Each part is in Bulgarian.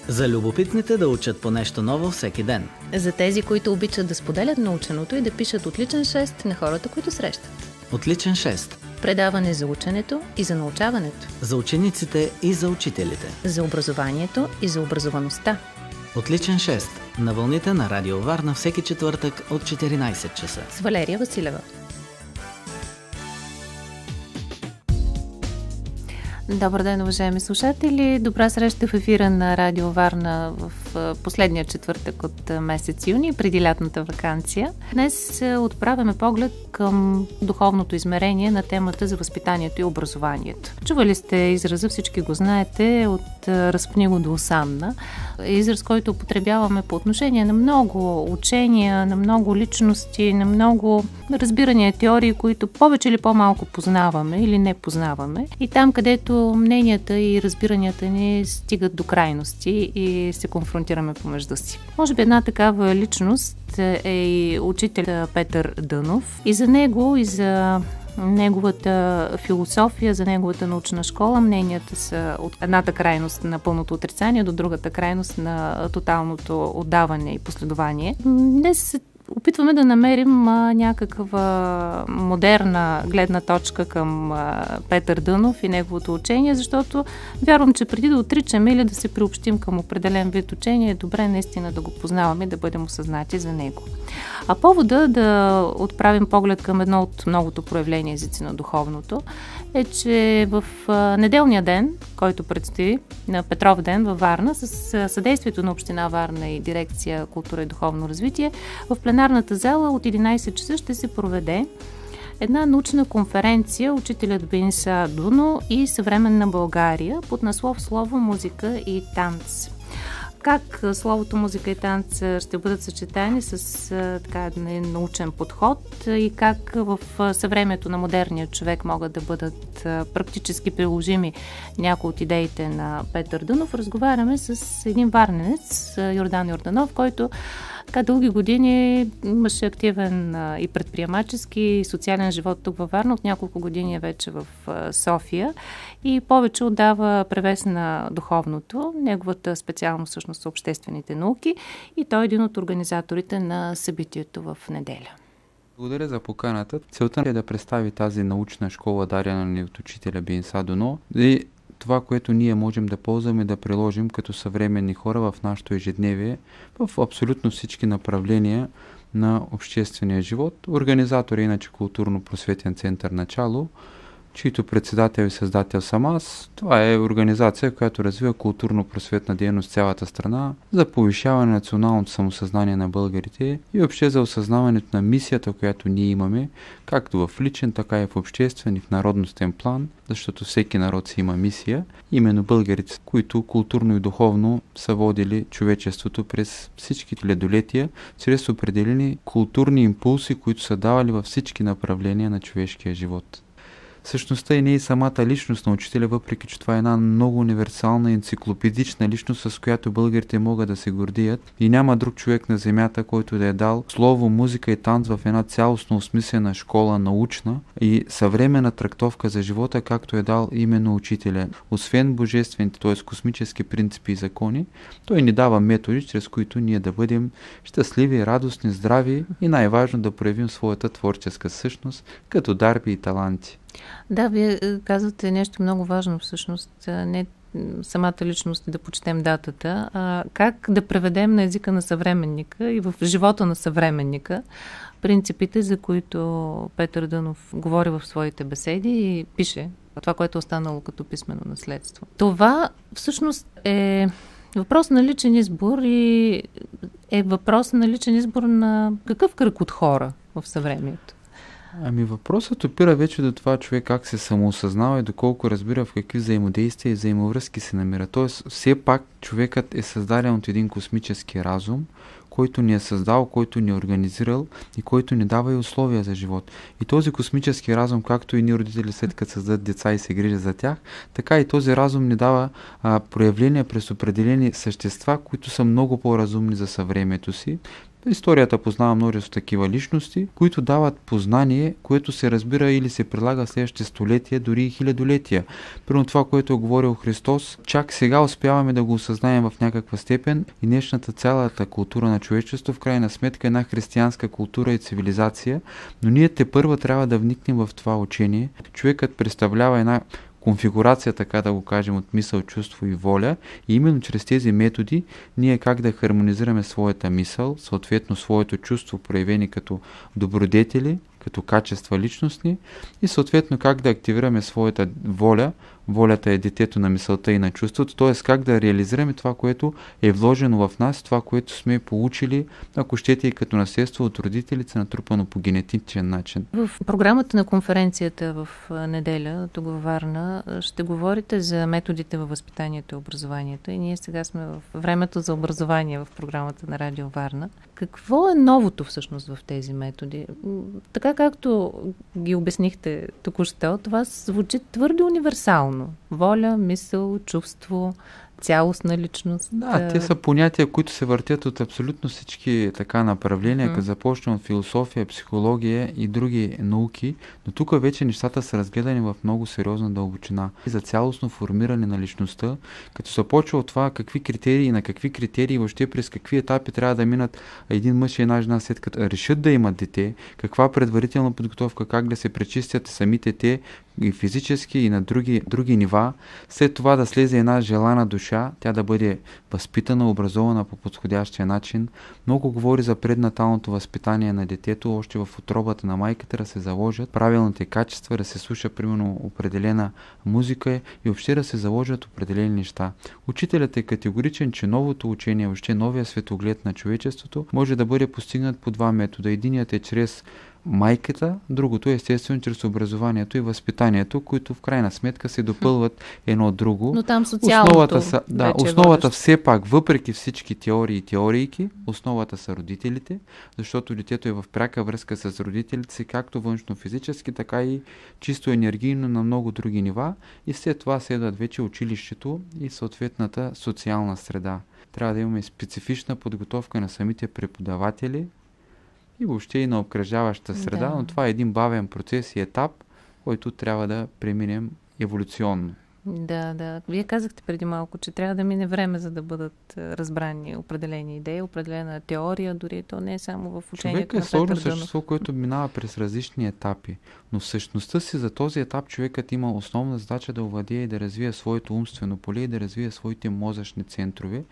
За любопитните да учат по нещо ново всеки ден. За тези, които обичат да споделят наученото и да пишат отличен 6 на хората, които срещат. Отличен 6. Предаване за ученето и за научаването. За учениците и за учителите. За образованието и за образоваността. Отличен 6. На вълните на Радио Варна всеки четвъртък от 14 часа. С Валерия Василева. Добър ден, уважаеми слушатели! Добра среща в ефира на Радио Варна в последния четвъртък от месец юни, преди лятната ваканция. Днес отправяме поглед към духовното измерение на темата за възпитанието и образованието. Чували сте израза, всички го знаете, от разпни го до осанна. Израз, който употребяваме по отношение на много учения, на много личности, на много разбирания, теории, които повече или по-малко познаваме или не познаваме. И там, където мненията и разбиранията ни стигат до крайности и се конфронтираме помежду си. Може би една такава личност е и учител Петър Дънов. И за него, и за неговата философия, за неговата научна школа, мненията са от едната крайност на пълното отрицание до другата крайност на тоталното отдаване и последование. Днес опитваме да намерим някаква модерна гледна точка към Петър Дънов и неговото учение, защото вярвам, че преди да отричаме или да се приобщим към определен вид учение, е добре наистина да го познаваме и да бъдем осъзнати за него. А повода да отправим поглед към едно от многото проявления езици на духовното е, че в неделния ден, който предстои, на Петров ден във Варна, с съдействието на Община Варна и дирекция Култура и духовно развитие, в пленарната зала от 11 часа ще се проведе една научна конференция "Учителят Бенса Дуно и съвременна България" под наслов "Слово, музика и танц". Как словото, музика и танц ще бъдат съчетани с един научен подход и как в съвремието на модерния човек могат да бъдат практически приложими някои от идеите на Петър Дънов, разговаряме с един варненец, Йордан Йорданов, който дълги години имаше активен и предприемачески и социален живот тук във Варна. От няколко години е вече в София и повече отдава превес на духовното. Неговата специалност всъщност са обществените науки и той е един от организаторите на събитието в неделя. Благодаря за поканата. Целта е да представи тази научна школа, дарена ни от учителя Бенса Дуно, и това, което ние можем да ползваме, да приложим като съвременни хора в нашето ежедневие, в абсолютно всички направления на обществения живот. Организатор е иначе Културно-просветен център "Начало", чийто председател и създател съм аз. Това е организация, която развива културно-просветна дейност в цялата страна за повишаване на националното самосъзнание на българите и въобще за осъзнаването на мисията, която ние имаме, както в личен, така и в обществен и в народностен план, защото всеки народ си има мисия. Именно българите, които културно и духовно са водили човечеството през всички ледолетия, чрез определени културни импулси, които са давали във всички направления на човешкия живот. Същността и не е самата личност на учителя, въпреки че това е една много универсална енциклопедична личност, с която българите могат да се гордият, и няма друг човек на земята, който да е дал слово, музика и танц в една цялостно осмислена школа, научна и съвременна трактовка за живота, както е дал именно учителя. Освен божествените, т.е. космически принципи и закони, той ни дава методи, чрез които ние да бъдем щастливи, радостни, здрави и най-важно да проявим своята творческа същност като дарби и таланти. Да, вие казвате нещо много важно всъщност. Не самата личност да почетем датата, а как да преведем на езика на съвременника и в живота на съвременника принципите, за които Петър Дънов говори в своите беседи и пише това, което е останало като писмено наследство. Това всъщност е въпрос на личен избор и е въпрос на личен избор на какъв кръг от хора в съвремието. Въпросът опира вече до това човек как се самоосъзнава и доколко разбира в какви взаимодействия и взаимовръзки се намира. Тоест, все пак човекът е създаден от един космически разум, който ни е създал, който ни е организирал и който ни дава и условия за живот. И този космически разум, както и ние родители след като създадат деца и се грижат за тях, така и този разум ни дава проявления през определени същества, които са много по-разумни за съвремието си. Историята познава множество такива личности, които дават познание, което се разбира или се прилага в следващите столетия, дори и хилядолетия. Примерно това, което е говорил Христос, чак сега успяваме да го осъзнаем в някаква степен и днешната цялата култура на човечеството в крайна сметка е една християнска култура и цивилизация, но ние тепърва трябва да вникнем в това учение. Човекът представлява една конфигурация, така да го кажем, от мисъл, чувство и воля, и именно чрез тези методи ние как да хармонизираме своята мисъл, съответно своето чувство, проявени като добродетели, като качества личностни, и съответно как да активираме своята воля. Волята е детето на мисълта и на чувството, т.е. как да реализираме това, което е вложено в нас, това, което сме получили, ако щете и като наследство от родителите, натрупано по генетичен начин. В програмата на конференцията в неделя, тук във Варна, ще говорите за методите във възпитанието и образованието, и ние сега сме в времето за образование в програмата на Радио Варна. Какво е новото всъщност в тези методи? Така както ги обяснихте току-що, това звучи твърде универсално. Воля, мисъл, чувство, цялостна личност. Да, те са понятия, които се въртят от абсолютно всички така направления, като започнем от философия, психология и други науки, но тук вече нещата са разгледани в много сериозна дълбочина. За цялостно формиране на личността, като се почва от това какви критерии, на какви критерии, въобще през какви етапи трябва да минат един мъж и една жена след като решат да имат дете, каква предварителна подготовка, как да се пречистят самите те и физически, и на други нива, след това да слезе една желана душа, тя да бъде възпитана, образована по подходящия начин. Много говори за преднаталното възпитание на детето, още в утробата на майката да се заложат правилните качества, да се слуша примерно определена музика и въобще да се заложат определени неща. Учителят е категоричен, че новото учение, въобще новия светоглед на човечеството може да бъде постигнат по два метода. Единият е чрез майката, другото е естествено чрез образованието и възпитанието, които в крайна сметка се допълват едно от друго. Но там социалното основата все пак, въпреки всички теории и теорийки, основата са родителите, защото детето е в пряка връзка с родителите си, както външно-физически, така и чисто енергийно на много други нива, и след това следват вече училището и съответната социална среда. Трябва да имаме специфична подготовка на самите преподаватели и въобще и на обкръжаваща среда, но това е един бавен процес и етап, който трябва да преминем еволюционно. Да. Вие казахте преди малко, че трябва да мине време, за да бъдат разбрани определени идеи, определена теория, дори то не е само в учението на Петър Дънов. Човек е сложно същество, което минава през различни етапи, но в същността си за този етап човекът има основна задача да овладее и да развие своето умствено поле и да развие своите мозъчни центрове.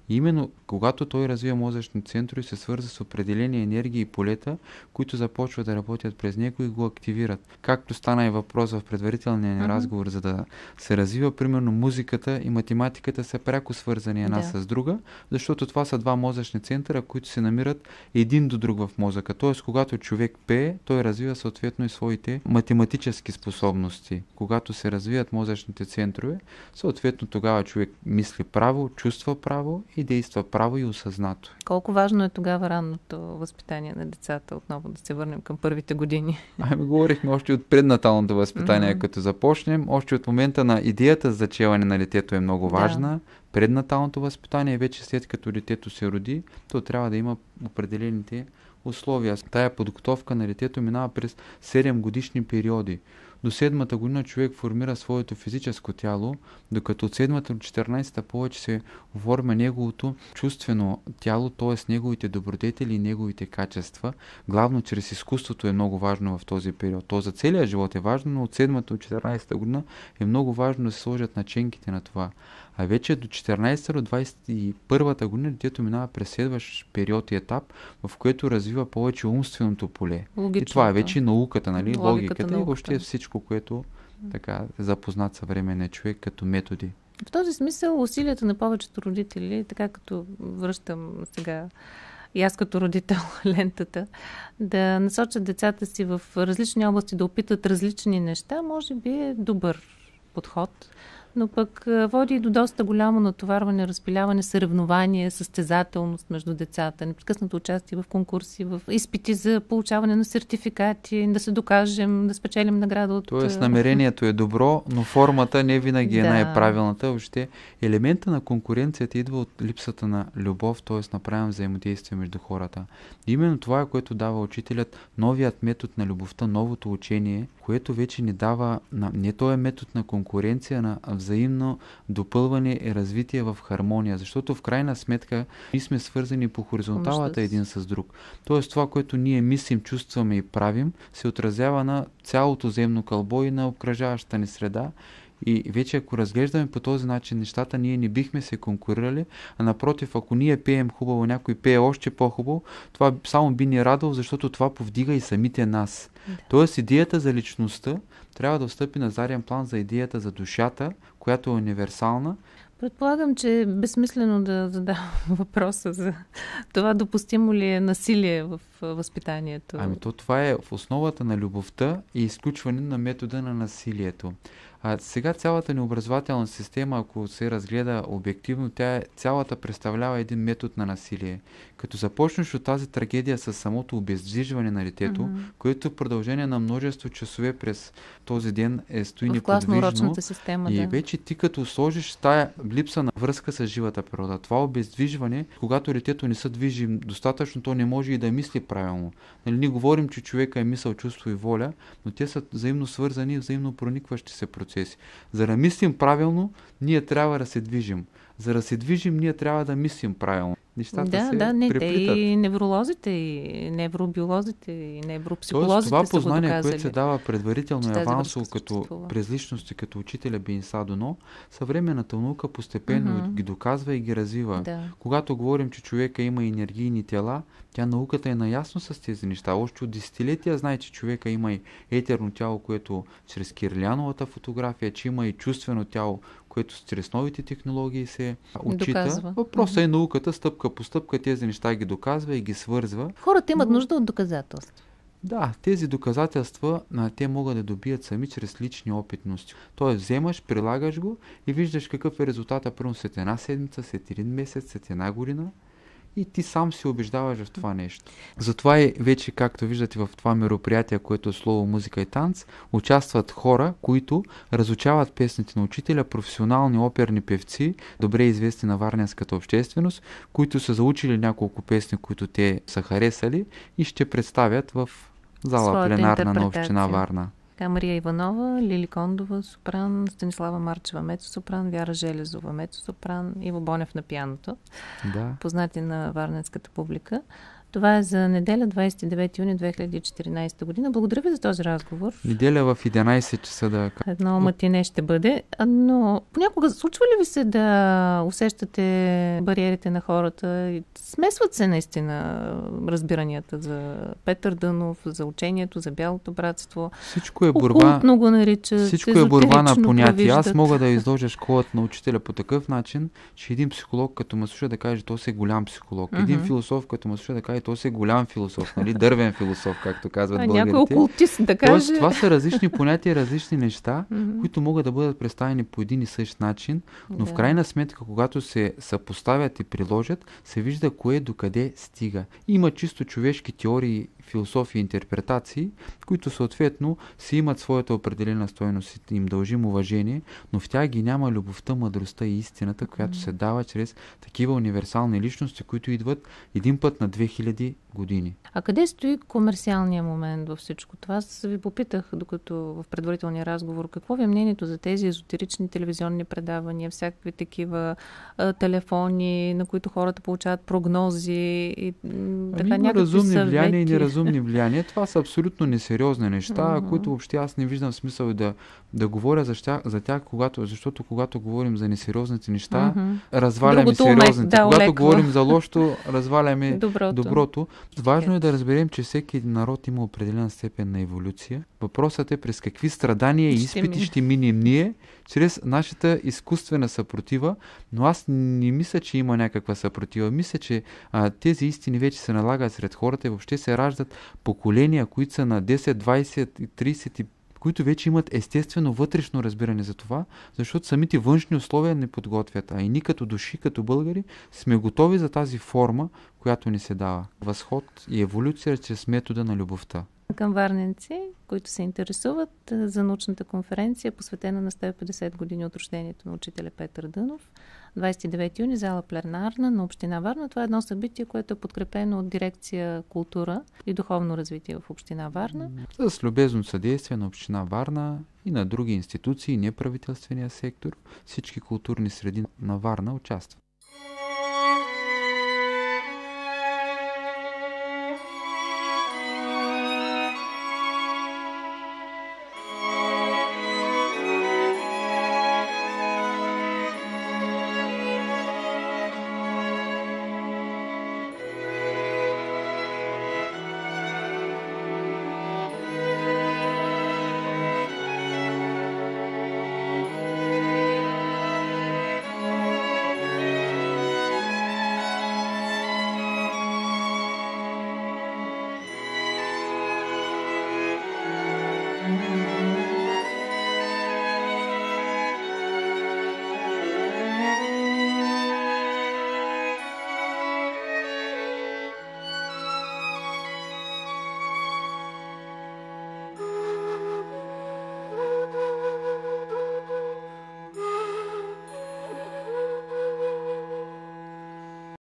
И именно когато той развие мозъчни центрове, се свърза с определени енергии и полета, които започват да работят през него и го активират. Както стана и въпрос в предварителния ни разговор, за да се развива, примерно музиката и математиката са пряко свързани една с друга, защото това са два мозъчни центъра, които се намират един до друг в мозъка. Тоест, когато човек пее, той развива съответно и своите математически способности. Когато се развият мозъчните центрове, съответно тогава човек мисли право, чувства право и действа право и осъзнато. Колко важно е тогава ранното възпитание на децата, отново да се върнем към първите години? Говорихме още от преднаталното възпитание, като започнем. Още от момента на идеята за зачеване на детето е много важна. Преднаталното възпитание, вече след като детето се роди, то трябва да има определените условия. Тая подготовка на детето минава през 7 годишни периоди. До 7-та година човек формира своето физическо тяло, докато от 7-та до 14-та повече се оформя неговото чувствено тяло, т.е. неговите добродетели и неговите качества. Главно чрез изкуството е много важно в този период. То за целия живот е важно, но от 7-та до 14-та година е много важно да се сложат наченките на това. А вече до 14-та до 21-та година детето минава през следващ период и етап, в което развива повече умственото поле. Логичното. И това е вече науката, нали? Логиката и въобще всичко, което така е запознат съвременния човек като методи. В този смисъл усилията на повечето родители, така като връщам сега и аз като родител лентата, да насочат децата си в различни области, да опитат различни неща, може би е добър подход. но пък води до доста голямо натоварване, разпиляване, съревнование, състезателност между децата, непрекъснато участие в конкурси, в изпити за получаване на сертификати, да се докажем, да спечелим награда от... Тоест намерението е добро, но формата не винаги е най-правилната. Въобще елемента на конкуренцията идва от липсата на любов, т.е. на правилно взаимодействие между хората. И именно това е, което дава учителят, новият метод на любовта, новото учение, което вече ни дава не този метод на конкуренция, на взаимно допълване и развитие в хармония, защото в крайна сметка ние сме свързани по хоризонталата един с друг. Тоест това, което ние мислим, чувстваме и правим, се отразява на цялото земно кълбо и на обкръжаващата ни среда. И вече ако разглеждаме по този начин нещата, ние не бихме се конкурирали, а напротив, ако ние пеем хубаво, някой пее още по-хубаво, това само би ни радвало, защото това повдига и самите нас. Да. Тоест идеята за личността трябва да встъпи на заден план за идеята за душата, която е универсална. Предполагам, че е безсмислено да задавам въпроса за това допустимо ли е насилие в възпитанието. Това е в основата на любовта и изключване на метода на насилието. Сега цялата ни образователна система, ако се разгледа обективно, цялата представлява един метод на насилие. Като започнеш от тази трагедия с самото обездвижване на детето, което в продължение на множество часове през този ден стои неподвижно, система, и вече ти като сложиш тая липса на връзка с живата природа, това обездвижване, когато детето не се движи достатъчно, то не може и да мисли правилно. Ние говорим, че човека е мисъл, чувство и воля, но те са взаимно свързани и взаимно проникващи се процеси. За да мислим правилно, ние трябва да се движим. За да се движим, ние трябва да мислим правилно. Нещата се преплитат. И невролозите, и невробиолозите, и невропсихолозите. Тоест, това познание, което се дава предварително и авансово през личности, като учителя Бейнса Доно, съвременната наука постепенно ги доказва и ги развива. Да. Когато говорим, че човека има енергийни тела, науката е наясно с тези неща. Още от десетилетия знае, че човека има и етерно тяло, което чрез Кирляновата фотография, че има и чувствено тяло, което чрез новите технологии се отчита. Въпросът е науката, стъпка по стъпка тези неща ги доказва и ги свързва. Хората имат нужда от доказателства. Да, тези доказателства те могат да добият сами чрез лични опитности. Тоест вземаш, прилагаш го и виждаш какъв е резултата първо след една седмица, след един месец, след една година. И ти сам се убеждаваш в това нещо. Затова и вече, както виждате в това мероприятие, което е слово, музика и танц, участват хора, които разучават песните на учителя, професионални оперни певци, добре известни на варненската общественост, които са заучили няколко песни, които те са харесали и ще представят в зала пленарна на община Варна. Мария Иванова, Лили Кондова, сопран, Станислава Марчева, мецо-сопран, Вяра Железова, мецо-сопран, Иво Бонев на пианото. Да. Познати на варненската публика. Това е за неделя, 29 юни 2014 година. Благодаря ви за този разговор. Неделя в 11 часа Едно матине ще бъде, но понякога случва ли ви се да усещате бариерите на хората? Смесват се наистина разбиранията за Петър Дънов, за учението, за Бялото братство. Всичко е борба. Окултно го наричат. Всичко е борба на понятия. Аз мога да изложа школата на учителя по такъв начин, че един психолог, като ме слуша да каже, то си голям психолог. Един философ, като ме слуша да каже, то си голям философ, дървен философ, както казват българите. Някой окултист да каже. Тоест, това са различни понятия, различни неща, които могат да бъдат представени по един и същ начин, но в крайна сметка, когато се съпоставят и приложат, се вижда кое докъде стига. Има чисто човешки теории, философии и интерпретации, които съответно си имат своята определена стойност и им дължим уважение, но в тях ги няма любовта, мъдростта и истината, която се дава чрез такива универсални личности, които идват един път на 2000 години. А къде стои комерциалният момент във всичко това? Аз ви попитах, докато в предварителния разговор, какво ви е мнението за тези езотерични телевизионни предавания, всякакви такива телефони, на които хората получават прогнози и така някакви разумни съвети. Влияния и неразумни влияния. Това са абсолютно несериозни неща, които въобще аз не виждам смисъл да говоря за тях, защото когато говорим за несериозните неща, разваляме сериозните. Когато говорим за лошото, разваляме доброто. Важно е да разберем, че всеки народ има определена степен на еволюция. Въпросът е през какви страдания и изпити ще минем ние, чрез нашата изкуствена съпротива, но аз не мисля, че има някаква съпротива. Мисля, че тези истини вече се налагат сред хората и въобще се раждат поколения, които са на 10, 20, 30 които вече имат естествено вътрешно разбиране за това, защото самите външни условия не подготвят, а и ние като души, като българи, сме готови за тази форма, която ни се дава. Възход и еволюция чрез метода на любовта. Към варненци, които се интересуват за научната конференция, посветена на 150 години от рождението на учителя Петър Дънов. 29 юни, зала пленарна на Община Варна. Това е едно събитие, което е подкрепено от дирекция култура и духовно развитие в Община Варна. С любезно съдействие на Община Варна и на други институции, неправителствения сектор, всички културни среди на Варна участват.